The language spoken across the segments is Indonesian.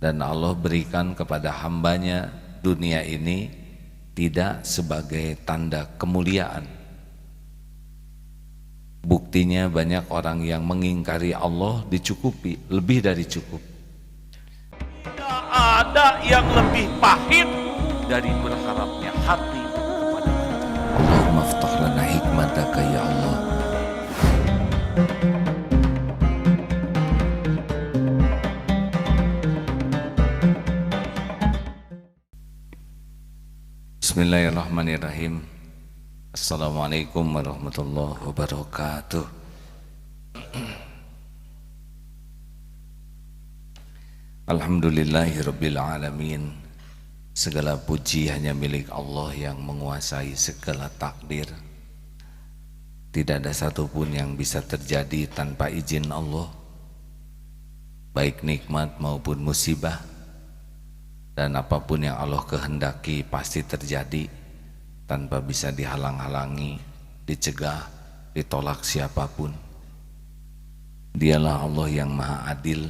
dan Allah berikan kepada hambanya dunia ini tidak sebagai tanda kemuliaan. Buktinya banyak orang yang mengingkari Allah dicukupi, lebih dari cukup. Tidak ada yang lebih pahit dari berharapnya hati kepada Allah. Allahumma aftah lana hikmataka ya Allah. Bismillahirrahmanirrahim. Assalamualaikum warahmatullahi wabarakatuh. Alhamdulillahirabbil alamin. Segala puji hanya milik Allah yang menguasai segala takdir. Tidak ada satupun yang bisa terjadi tanpa izin Allah, baik nikmat maupun musibah. Dan apapun yang Allah kehendaki pasti terjadi tanpa bisa dihalang-halangi, dicegah, ditolak siapapun. Dialah Allah yang maha adil,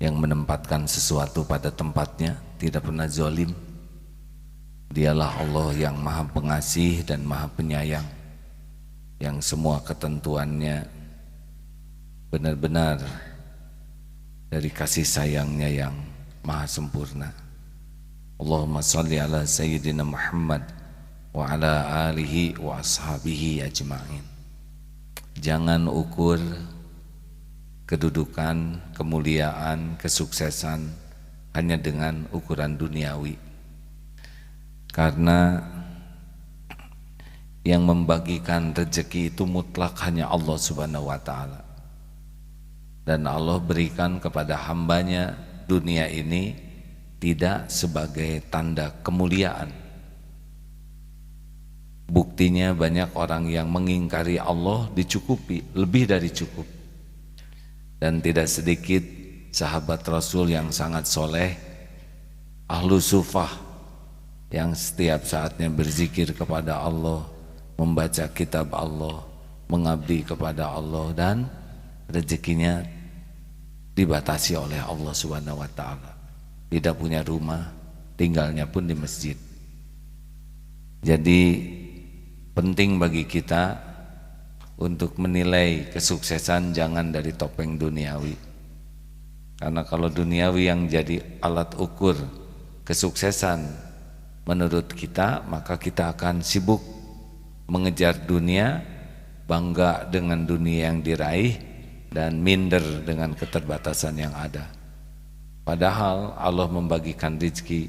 yang menempatkan sesuatu pada tempatnya, tidak pernah zalim. Dialah Allah yang maha pengasih dan maha penyayang, yang semua ketentuannya benar-benar dari kasih sayangnya yang maha sempurna. Allahumma salli ala Sayyidina Muhammad wa ala alihi wa ashabihi ajma'in. Jangan ukur kedudukan, kemuliaan, kesuksesan hanya dengan ukuran duniawi, karena yang membagikan rezeki itu mutlak hanya Allah subhanahu wa ta'ala. Dan Allah berikan kepada hambanya dunia ini tidak sebagai tanda kemuliaan. Buktinya banyak orang yang mengingkari Allah dicukupi, lebih dari cukup. Dan tidak sedikit sahabat Rasul yang sangat soleh, ahlu sufah, yang setiap saatnya berzikir kepada Allah, membaca kitab Allah, mengabdi kepada Allah, dan rezekinya dibatasi oleh Allah Subhanahu wa ta'ala. Tidak punya rumah, tinggalnya pun di masjid. Jadi penting bagi kita untuk menilai kesuksesan jangan dari topeng duniawi. Karena kalau duniawi yang jadi alat ukur kesuksesan menurut kita, maka kita akan sibuk mengejar dunia, bangga dengan dunia yang diraih, dan minder dengan keterbatasan yang ada. Padahal Allah membagikan rezeki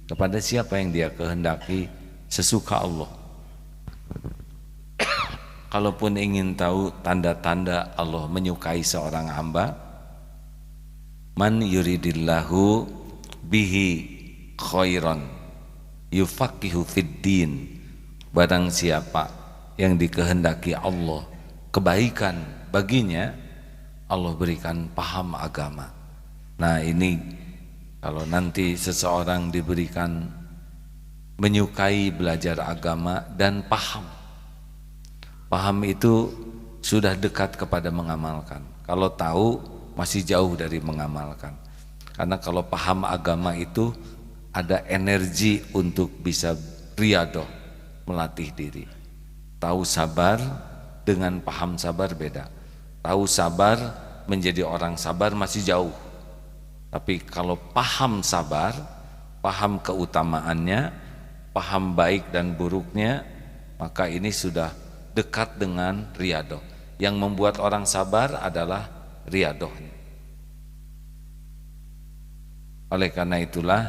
kepada siapa yang Dia kehendaki sesuka Allah. Kalaupun ingin tahu tanda-tanda Allah menyukai seorang hamba, man yuridillahu bihi khairan yufaqihu fid din. Barang siapa yang dikehendaki Allah kebaikan baginya, Allah berikan paham agama. Nah ini kalau nanti seseorang diberikan menyukai belajar agama dan paham itu sudah dekat kepada mengamalkan. Kalau tahu masih jauh dari mengamalkan. Karena kalau paham agama itu ada energi untuk bisa riyadhah, melatih diri. Tahu sabar dengan paham sabar beda. Tahu sabar menjadi orang sabar masih jauh. Tapi kalau paham sabar, paham keutamaannya, paham baik dan buruknya, maka ini sudah dekat dengan riyadhah. Yang membuat orang sabar adalah riyadhahnya. Oleh karena itulah,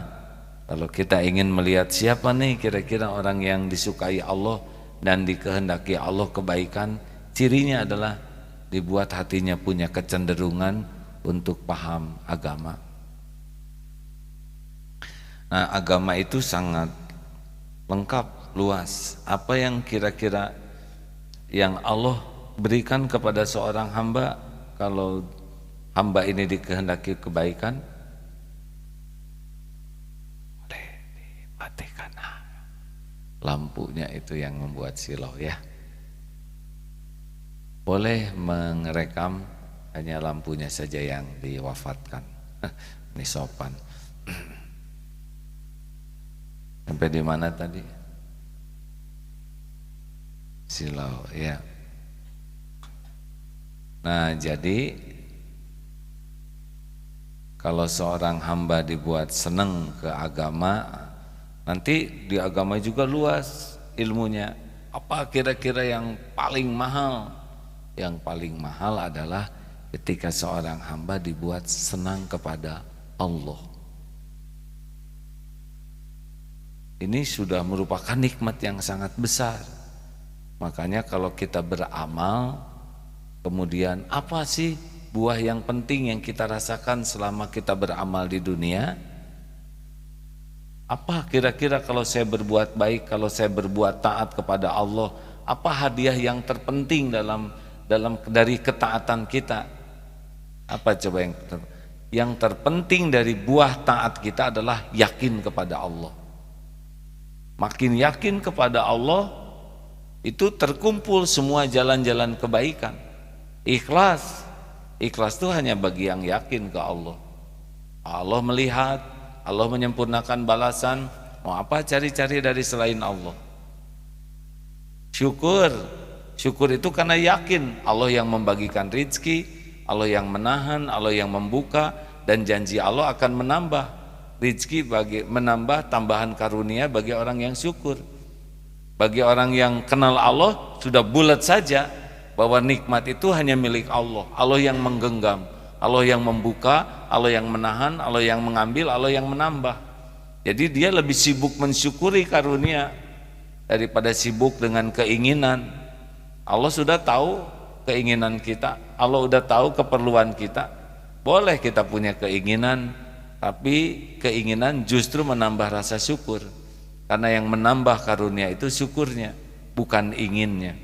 kalau kita ingin melihat siapa nih kira-kira orang yang disukai Allah dan dikehendaki Allah kebaikan, cirinya adalah dibuat hatinya punya kecenderungan untuk paham agama. Nah, agama itu sangat lengkap, luas. Apa yang kira-kira yang Allah berikan kepada seorang hamba kalau hamba ini dikehendaki kebaikan? Boleh dimatikan lampunya, itu yang membuat silau ya. Boleh mengerekam, hanya lampunya saja yang diwafatkan. Ini sopan. Sampai di mana tadi? Silau, ya. Nah, jadi kalau seorang hamba dibuat senang ke agama, nanti di agama juga luas ilmunya. Apa kira-kira yang paling mahal? Yang paling mahal adalah ketika seorang hamba dibuat senang kepada Allah. Ini sudah merupakan nikmat yang sangat besar. Makanya kalau kita beramal, kemudian apa sih buah yang penting yang kita rasakan selama kita beramal di dunia? Apa kira-kira kalau saya berbuat baik, kalau saya berbuat taat kepada Allah, apa hadiah yang terpenting dari ketaatan kita? Apa coba yang terpenting dari buah taat kita adalah yakin kepada Allah. Makin yakin kepada Allah, itu terkumpul semua jalan-jalan kebaikan. Ikhlas itu hanya bagi yang yakin ke Allah. Allah melihat, Allah menyempurnakan balasan. Mau apa cari-cari dari selain Allah? Syukur itu karena yakin Allah yang membagikan rizki, Allah yang menahan, Allah yang membuka, dan janji Allah akan menambah rizki, menambah tambahan karunia bagi orang yang syukur. Bagi orang yang kenal Allah sudah bulat saja bahwa nikmat itu hanya milik Allah. Allah yang menggenggam, Allah yang membuka, Allah yang menahan, Allah yang mengambil, Allah yang menambah. Jadi dia lebih sibuk mensyukuri karunia daripada sibuk dengan keinginan. Allah sudah tahu keinginan kita, Allah sudah tahu keperluan kita. Boleh kita punya keinginan, tapi keinginan justru menambah rasa syukur. Karena yang menambah karunia itu syukurnya, bukan inginnya.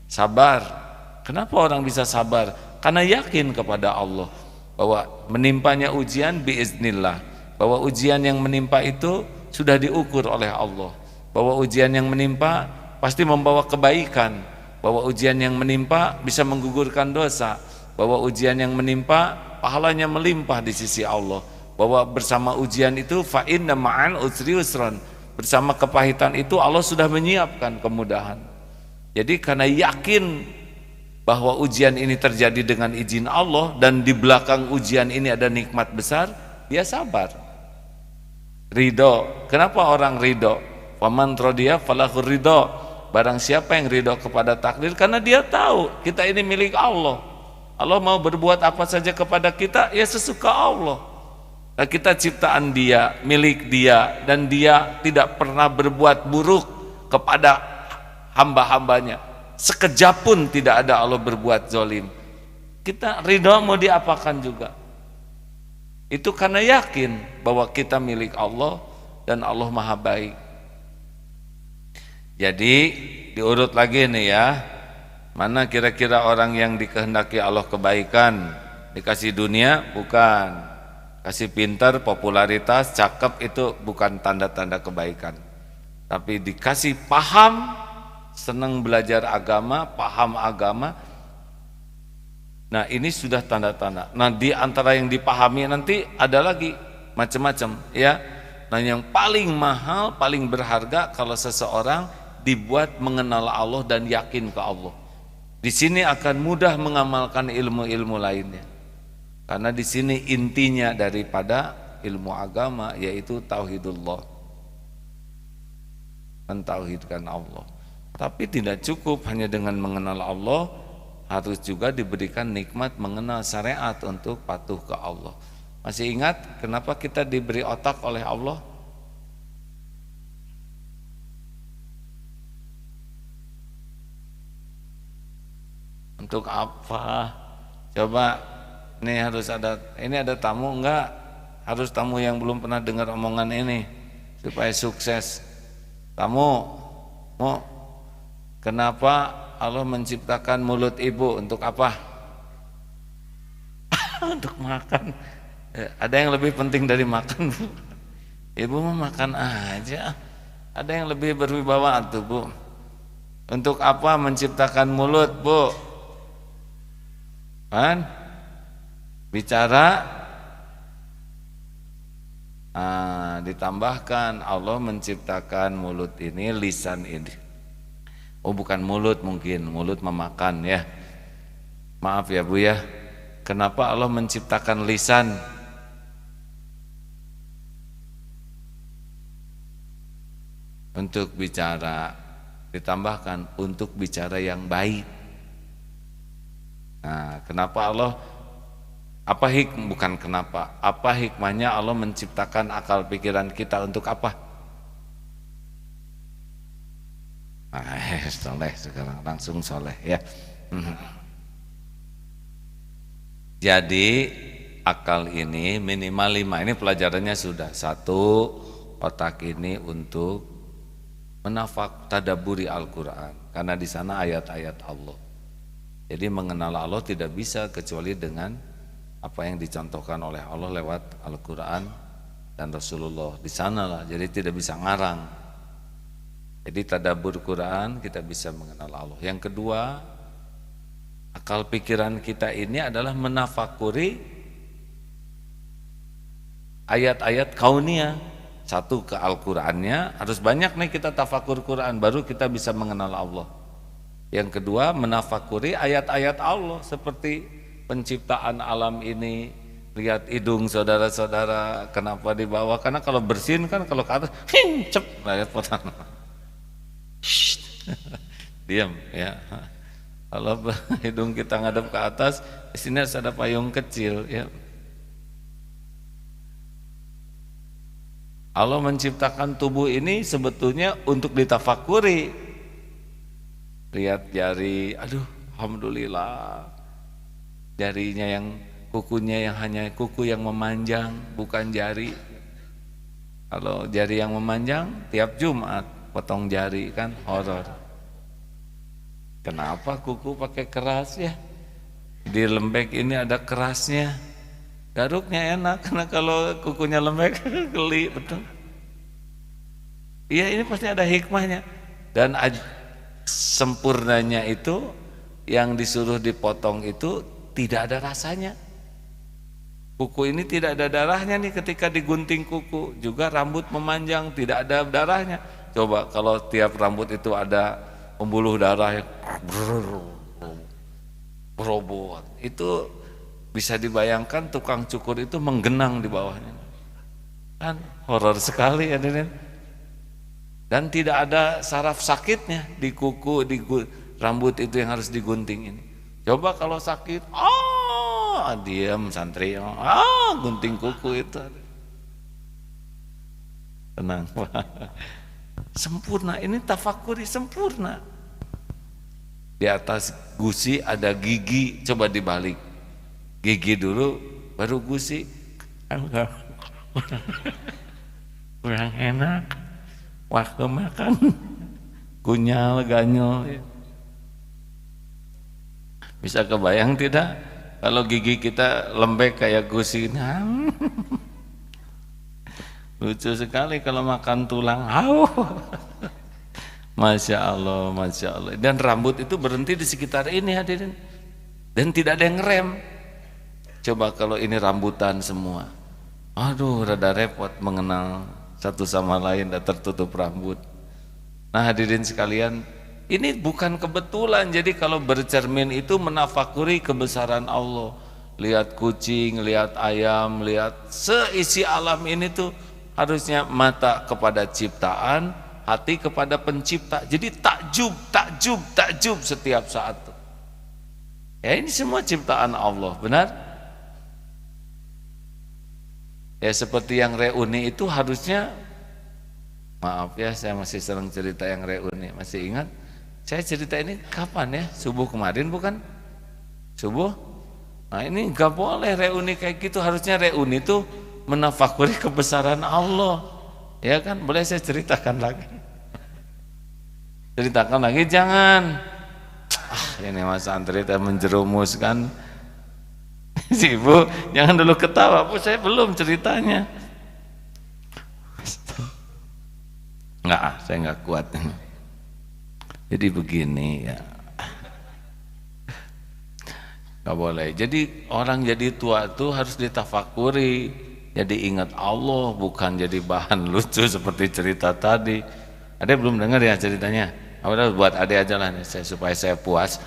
Sabar. Kenapa orang bisa sabar? Karena yakin kepada Allah bahwa menimpanya ujian biiznillah, bahwa ujian yang menimpa itu sudah diukur oleh Allah, bahwa ujian yang menimpa pasti membawa kebaikan, bahwa ujian yang menimpa bisa menggugurkan dosa, bahwa ujian yang menimpa pahalanya melimpah di sisi Allah, bahwa bersama ujian itu fa inna ma'al usri yusran, bersama kepahitan itu Allah sudah menyiapkan kemudahan. Jadi karena yakin bahwa ujian ini terjadi dengan izin Allah dan di belakang ujian ini ada nikmat besar, dia sabar. Ridho. Kenapa orang ridho? Faman radiya falahu ridho. Barang siapa yang ridho kepada takdir, karena dia tahu kita ini milik Allah. Allah mau berbuat apa saja kepada kita, ya sesuka Allah. Nah, kita ciptaan dia, milik dia, dan dia tidak pernah berbuat buruk kepada hamba-hambanya. Sekejap pun tidak ada Allah berbuat zalim. Kita ridho mau diapakan juga. Itu karena yakin bahwa kita milik Allah dan Allah maha baik. Jadi diurut lagi nih ya, mana kira-kira orang yang dikehendaki Allah kebaikan? Dikasih dunia? Bukan. Kasih pintar, popularitas, cakep, itu bukan tanda-tanda kebaikan. Tapi dikasih paham, senang belajar agama, paham agama. Nah, ini sudah tanda-tanda. Nah, di antara yang dipahami nanti ada lagi macam-macam ya. Nah, yang paling mahal, paling berharga kalau seseorang dibuat mengenal Allah dan yakin ke Allah. Di sini akan mudah mengamalkan ilmu-ilmu lainnya. Karena di sini intinya daripada ilmu agama yaitu tauhidullah. Mentauhidkan Allah. Tapi tidak cukup hanya dengan mengenal Allah, harus juga diberikan nikmat mengenal syariat untuk patuh ke Allah. Masih ingat kenapa kita diberi otak oleh Allah? Untuk apa? Coba, ini ada tamu enggak? Harus tamu yang belum pernah dengar omongan ini supaya sukses. Tamu, mau kenapa Allah menciptakan mulut ibu? Untuk apa? Untuk makan. Ada yang lebih penting dari makan, Bu? Ibu mau makan aja. Ada yang lebih berwibawa tuh, Bu. Untuk apa menciptakan mulut, Bu? Kan? Bicara Ditambahkan Allah menciptakan mulut ini, lisan ini. Oh bukan mulut, mungkin mulut memakan ya. Maaf ya Bu ya. Kenapa Allah menciptakan lisan? Untuk bicara, ditambahkan untuk bicara yang baik. Nah, kenapa Allah, apa bukan kenapa, apa hikmahnya Allah menciptakan akal pikiran kita untuk apa? Soleh sekarang, langsung soleh ya. Jadi akal ini minimal 5, ini pelajarannya sudah. 1, otak ini untuk menafak tadaburi Al-Quran, karena di sana ayat-ayat Allah. Jadi mengenal Allah tidak bisa kecuali dengan apa yang dicontohkan oleh Allah lewat Al-Quran dan Rasulullah. Di sanalah, jadi tidak bisa ngarang. Jadi tadabur Quran kita bisa mengenal Allah. Yang kedua, akal pikiran kita ini adalah menafakuri ayat-ayat kauniyah. 1 ke Al-Qurannya, harus banyak nih kita tafakur Quran, baru kita bisa mengenal Allah. Yang kedua, menafakuri ayat-ayat Allah seperti penciptaan alam ini. Lihat hidung saudara-saudara, kenapa di bawah? Karena kalau bersin kan kalau ke atas, cep, ayat potong. Diam ya. Kalau hidung kita ngadep ke atas, di sini harus ada payung kecil ya. Allah menciptakan tubuh ini sebetulnya untuk ditafakuri. Lihat jari, aduh alhamdulillah. Jarinya yang, kukunya yang hanya kuku yang memanjang, bukan jari. Kalau jari yang memanjang tiap Jumat potong jari kan horor. Kenapa kuku pakai keras ya? Di lembek ini ada kerasnya. Garuknya enak, karena kalau kukunya lembek geli betul. Iya, ini pasti ada hikmahnya. Dan sempurnanya itu yang disuruh dipotong itu tidak ada rasanya. Kuku ini tidak ada darahnya nih ketika digunting kuku. Juga rambut memanjang tidak ada darahnya. Coba kalau tiap rambut itu ada pembuluh darah yang berobot, itu bisa dibayangkan tukang cukur itu menggenang di bawahnya. Kan horor sekali ya, dan tidak ada saraf sakitnya di kuku, di rambut itu yang harus digunting ini. Coba kalau sakit, diam santri, gunting kuku itu. Tenang Pak. Sempurna, ini tafakuri sempurna. Di atas gusi ada gigi, coba dibalik. Gigi dulu baru gusi. Kurang enak waktu makan. Kunyal, ganyol. Bisa kebayang tidak kalau gigi kita lembek kayak gusi? Lucu sekali kalau makan tulang. Masya Allah, Masya Allah. Dan rambut itu berhenti di sekitar ini hadirin, dan tidak ada yang ngerem. Coba kalau ini rambutan semua, aduh rada repot mengenal satu sama lain, dan tertutup rambut. Nah hadirin sekalian, ini bukan kebetulan. Jadi kalau bercermin itu menafakuri kebesaran Allah. Lihat kucing, lihat ayam, lihat seisi alam ini tuh harusnya mata kepada ciptaan, hati kepada pencipta. Jadi takjub setiap saat tuh. Ya ini semua ciptaan Allah, benar? Ya seperti yang reuni itu harusnya, maaf ya saya masih sering cerita yang reuni. Masih ingat? Saya cerita ini kapan ya? Subuh kemarin bukan? Subuh? Nah ini gak boleh reuni kayak gitu. Harusnya reuni itu menafakuri kebesaran Allah. Ya kan? Boleh saya ceritakan lagi? Ceritakan lagi? Jangan. Ini mas santri menjerumuskan. Si ibu jangan dulu ketawa, Bu, saya belum ceritanya. Enggak, saya enggak kuat. Jadi begini ya, nggak boleh. Jadi orang jadi tua itu harus ditafakuri, jadi ingat Allah, bukan jadi bahan lucu seperti cerita tadi. Ade belum dengar ya ceritanya? Udah buat Ade aja lah supaya saya puas.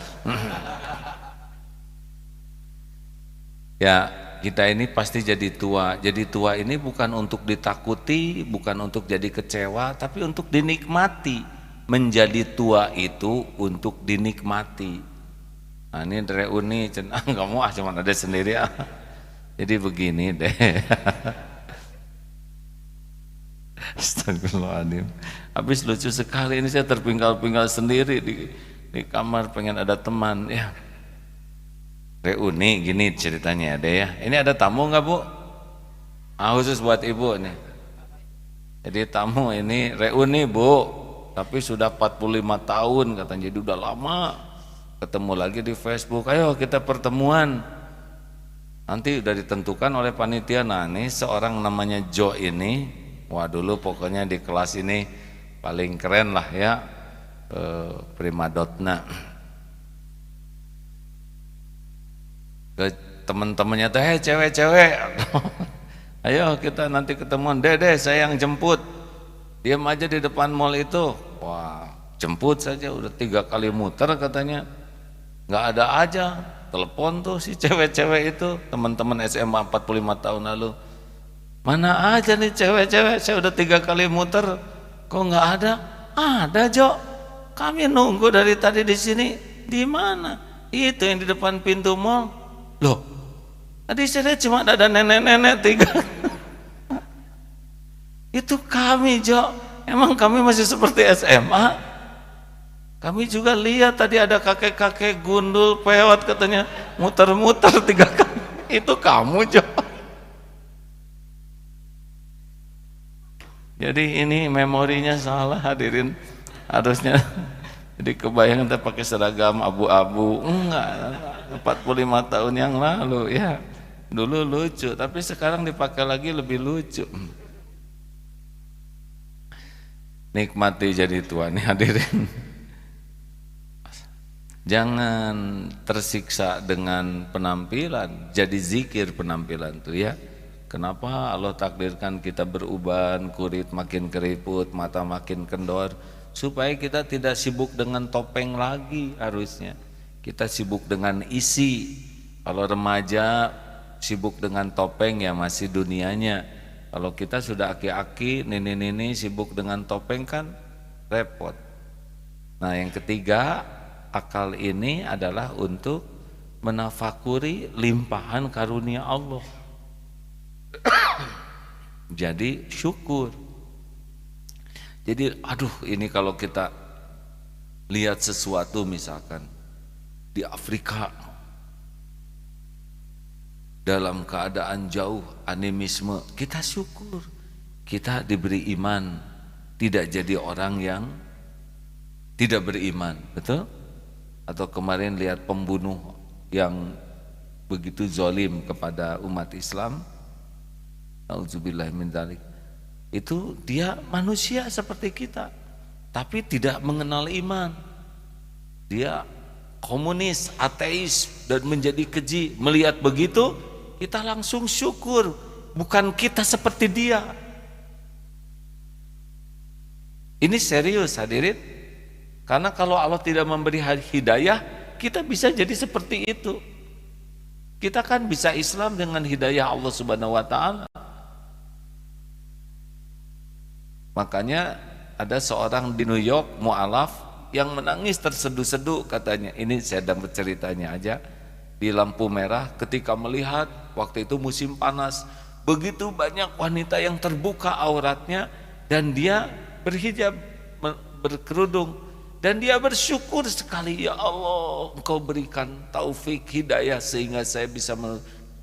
Ya, kita ini pasti jadi tua. Jadi tua ini bukan untuk ditakuti, bukan untuk jadi kecewa, tapi untuk dinikmati. Menjadi tua itu untuk dinikmati. Nah, ini reuni cenang kamu cuma ada sendiri ah. Jadi begini deh. Astagfirullahaladzim. Habis lucu sekali ini, saya terpinggal-pinggal sendiri di kamar, pengen ada teman ya. Reuni gini ceritanya deh ya. Ini ada tamu nggak Bu? Khusus buat Ibu nih. Jadi tamu ini reuni Bu, tapi sudah 45 tahun katanya, jadi udah lama. Ketemu lagi di Facebook, ayo kita pertemuan. Nanti udah ditentukan oleh panitia. Nah ini seorang namanya Jo ini, wah dulu pokoknya di kelas ini paling keren lah ya, primadona. Ke teman-temannya tuh, cewek-cewek, ayo kita nanti ketemuan. Dede saya yang jemput, diam aja di depan mall itu. Wah jemput saja udah 3 kali muter katanya, nggak ada aja. Telepon tuh si cewek-cewek itu, teman-teman SMA 45 tahun lalu, mana aja nih cewek-cewek, saya udah 3 kali muter kok nggak ada. Ada Jo, kami nunggu dari tadi di sini. Di mana? Itu yang di depan pintu mall. Loh, tadi saya lihat cuma ada nenek-nenek 3. Itu kami Jo, emang kami masih seperti SMA? Kami juga lihat tadi ada kakek-kakek gundul pewat katanya muter-muter 3 kali. Itu kamu Jo. Jadi ini memorinya salah hadirin, harusnya jadi kebayang kita pakai seragam abu-abu. Enggak, 45 tahun yang lalu ya. Dulu lucu, tapi sekarang dipakai lagi lebih lucu. Nikmati jadi tua nih hadirin. Jangan tersiksa dengan penampilan, jadi zikir penampilan tuh ya. Kenapa Allah takdirkan kita beruban, kulit makin keriput, mata makin kendor, supaya kita tidak sibuk dengan topeng lagi. Harusnya kita sibuk dengan isi. Kalau remaja sibuk dengan topeng ya masih dunianya. Kalau kita sudah aki-aki, nini-nini sibuk dengan topeng kan repot. Nah yang ketiga, akal ini adalah untuk menafakuri limpahan karunia Allah. Jadi syukur. Jadi aduh, ini kalau kita lihat sesuatu misalkan di Afrika dalam keadaan jauh animisme, kita syukur kita diberi iman, tidak jadi orang yang tidak beriman, betul? Atau kemarin lihat pembunuh yang begitu zalim kepada umat Islam, auzubillah min dzalik. Itu dia manusia seperti kita, tapi tidak mengenal iman. Dia komunis, ateis, dan menjadi keji. Melihat begitu, kita langsung syukur, bukan kita seperti dia. Ini serius hadirin. Karena kalau Allah tidak memberi hidayah, kita bisa jadi seperti itu. Kita kan bisa Islam dengan hidayah Allah Subhanahu wa Ta'ala. Makanya ada seorang di New York, mu'alaf, yang menangis terseduh-seduh katanya. Ini saya dapat ceritanya aja. Di lampu merah ketika melihat waktu itu musim panas, begitu banyak wanita yang terbuka auratnya dan dia berhijab, berkerudung. Dan dia bersyukur sekali, ya Allah Engkau berikan taufik hidayah sehingga saya bisa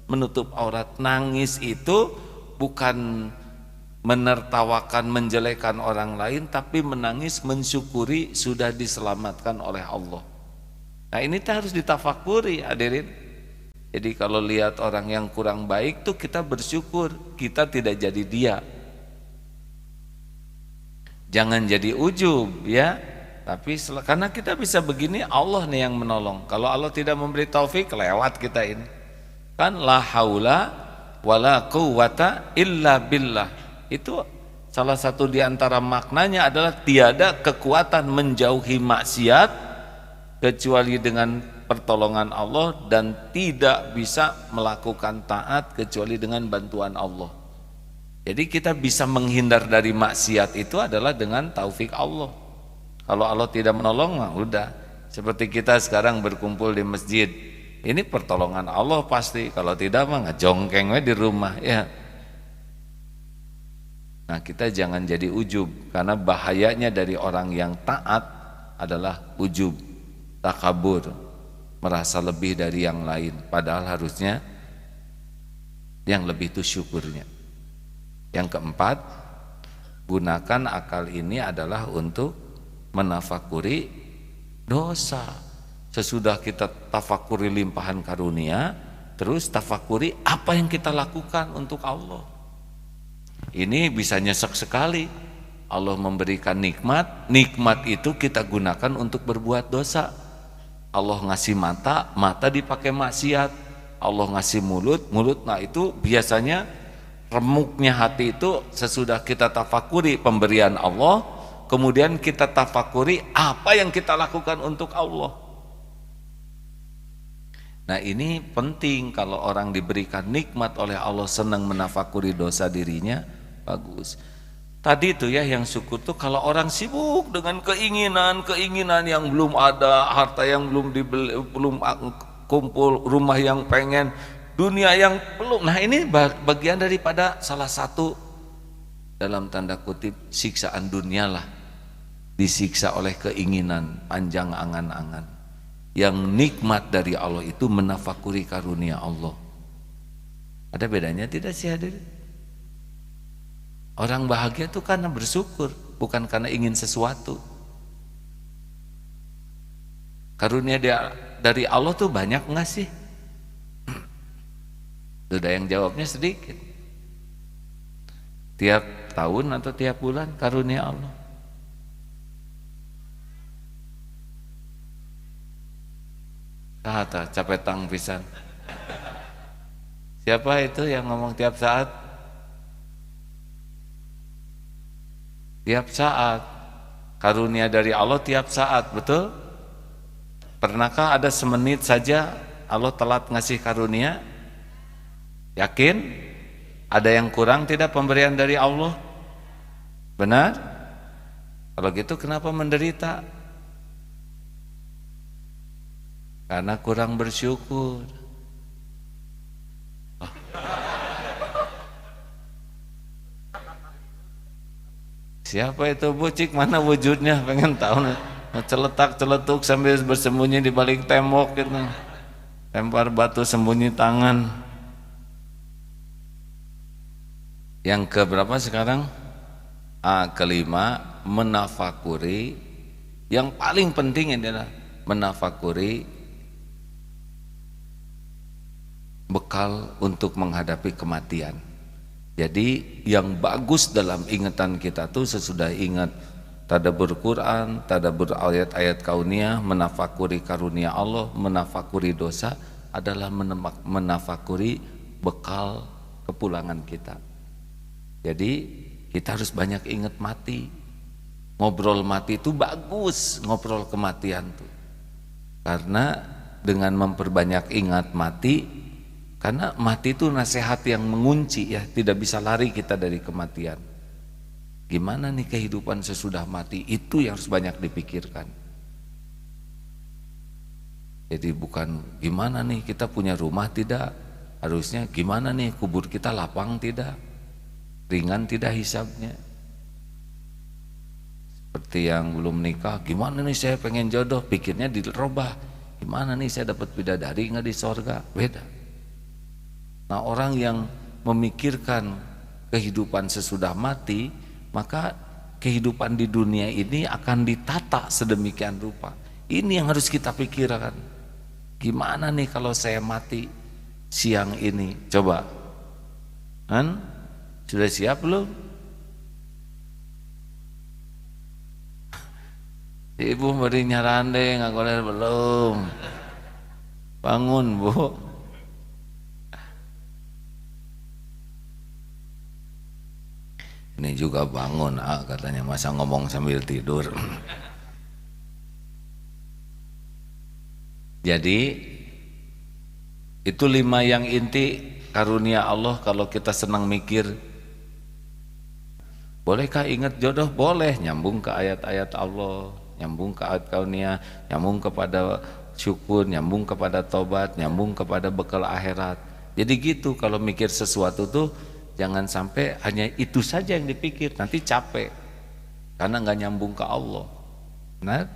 menutup aurat. Nangis itu bukan menertawakan, menjelekan orang lain, tapi menangis mensyukuri sudah diselamatkan oleh Allah. Nah ini harus ditafakuri hadirin. Jadi kalau lihat orang yang kurang baik tuh kita bersyukur, kita tidak jadi dia. Jangan jadi ujub ya. Tapi karena kita bisa begini, Allah nih yang menolong. Kalau Allah tidak memberi taufik, lewat kita ini. Kan la haula wala quwwata illa billah. Itu salah satu di antara maknanya adalah tiada kekuatan menjauhi maksiat kecuali dengan pertolongan Allah, dan tidak bisa melakukan taat kecuali dengan bantuan Allah. Jadi kita bisa menghindar dari maksiat itu adalah dengan taufik Allah. Kalau Allah tidak menolong, mah udah. Seperti kita sekarang berkumpul di masjid, ini pertolongan Allah pasti. Kalau tidak mah ngejongkeng we di rumah ya. Nah, kita jangan jadi ujub, karena bahayanya dari orang yang taat adalah ujub, takabur, merasa lebih dari yang lain, padahal harusnya yang lebih itu syukurnya. Yang keempat, gunakan akal ini adalah untuk menafakuri dosa. Sesudah kita tafakuri limpahan karunia, terus tafakuri apa yang kita lakukan untuk Allah. Ini bisa nyesek sekali. Allah memberikan nikmat, nikmat itu kita gunakan untuk berbuat dosa. Allah ngasih mata, mata dipakai maksiat. Allah ngasih mulut, mulut, nah itu biasanya remuknya hati itu sesudah kita tafakuri pemberian Allah, kemudian kita tafakuri apa yang kita lakukan untuk Allah. Nah, ini penting. Kalau orang diberikan nikmat oleh Allah senang menafakuri dosa dirinya, bagus. Tadi itu ya, yang syukur tuh kalau orang sibuk dengan keinginan yang belum ada, harta yang belum dibeli, belum kumpul, rumah yang pengen, dunia yang belum. Nah, ini bagian daripada salah satu dalam tanda kutip siksaan dunia lah. Disiksa oleh keinginan panjang angan-angan. Yang nikmat dari Allah itu menafakuri karunia Allah. Ada bedanya tidak sih hadirin? Orang bahagia itu karena bersyukur, bukan karena ingin sesuatu. Karunia dari Allah tuh banyak enggak sih? Sudah yang jawabnya sedikit. Tiap tahun atau tiap bulan karunia Allah. Sahata capetang pisan. Siapa itu yang ngomong tiap saat? Tiap saat. Karunia dari Allah tiap saat, betul? Pernahkah ada semenit saja Allah telat ngasih karunia? Yakin? Ada yang kurang tidak pemberian dari Allah? Benar? Kalau gitu kenapa menderita? Karena kurang bersyukur. Siapa itu bucik? Mana wujudnya? Pengen tahu nih. Celetak-celetuk sambil bersembunyi di balik tembok gitu. Lempar batu sembunyi tangan. Yang keberapa sekarang? Kelima, menafakuri. Yang paling penting adalah menafakuri bekal untuk menghadapi kematian. Jadi yang bagus dalam ingatan kita tuh sesudah ingat tadabbur Quran, tadabbur ayat-ayat kauniyah, menafakuri karunia Allah, menafakuri dosa adalah menafakuri bekal kepulangan kita. Jadi kita harus banyak ingat mati. Ngobrol mati itu bagus, ngobrol kematian tuh. Karena dengan memperbanyak ingat mati, karena mati itu nasihat yang mengunci ya, tidak bisa lari kita dari kematian. Gimana nih kehidupan sesudah mati, itu yang harus banyak dipikirkan. Jadi bukan gimana nih kita punya rumah tidak, harusnya gimana nih kubur kita lapang tidak, ringan tidak hisabnya. Seperti yang belum nikah, gimana nih saya pengen jodoh, pikirnya dirubah. Gimana nih saya dapat bidadari nggak di sorga, beda. Nah, orang yang memikirkan kehidupan sesudah mati, maka kehidupan di dunia ini akan ditata sedemikian rupa. Ini yang harus kita pikirkan. Gimana nih kalau saya mati siang ini? Coba, kan? Sudah siap belum? Ibu beri nyarande ngagoler belum? Bangun, Bu. Ini juga bangun katanya, masa ngomong sambil tidur. Jadi itu 5 yang inti karunia Allah. Kalau kita senang mikir, bolehkah ingat jodoh? Boleh, nyambung ke ayat-ayat Allah, nyambung ke ayat kaunia, nyambung kepada syukur, nyambung kepada tobat, nyambung kepada bekal akhirat. Jadi gitu, kalau mikir sesuatu tuh jangan sampai hanya itu saja yang dipikir, nanti capek karena nggak nyambung ke Allah. Nah,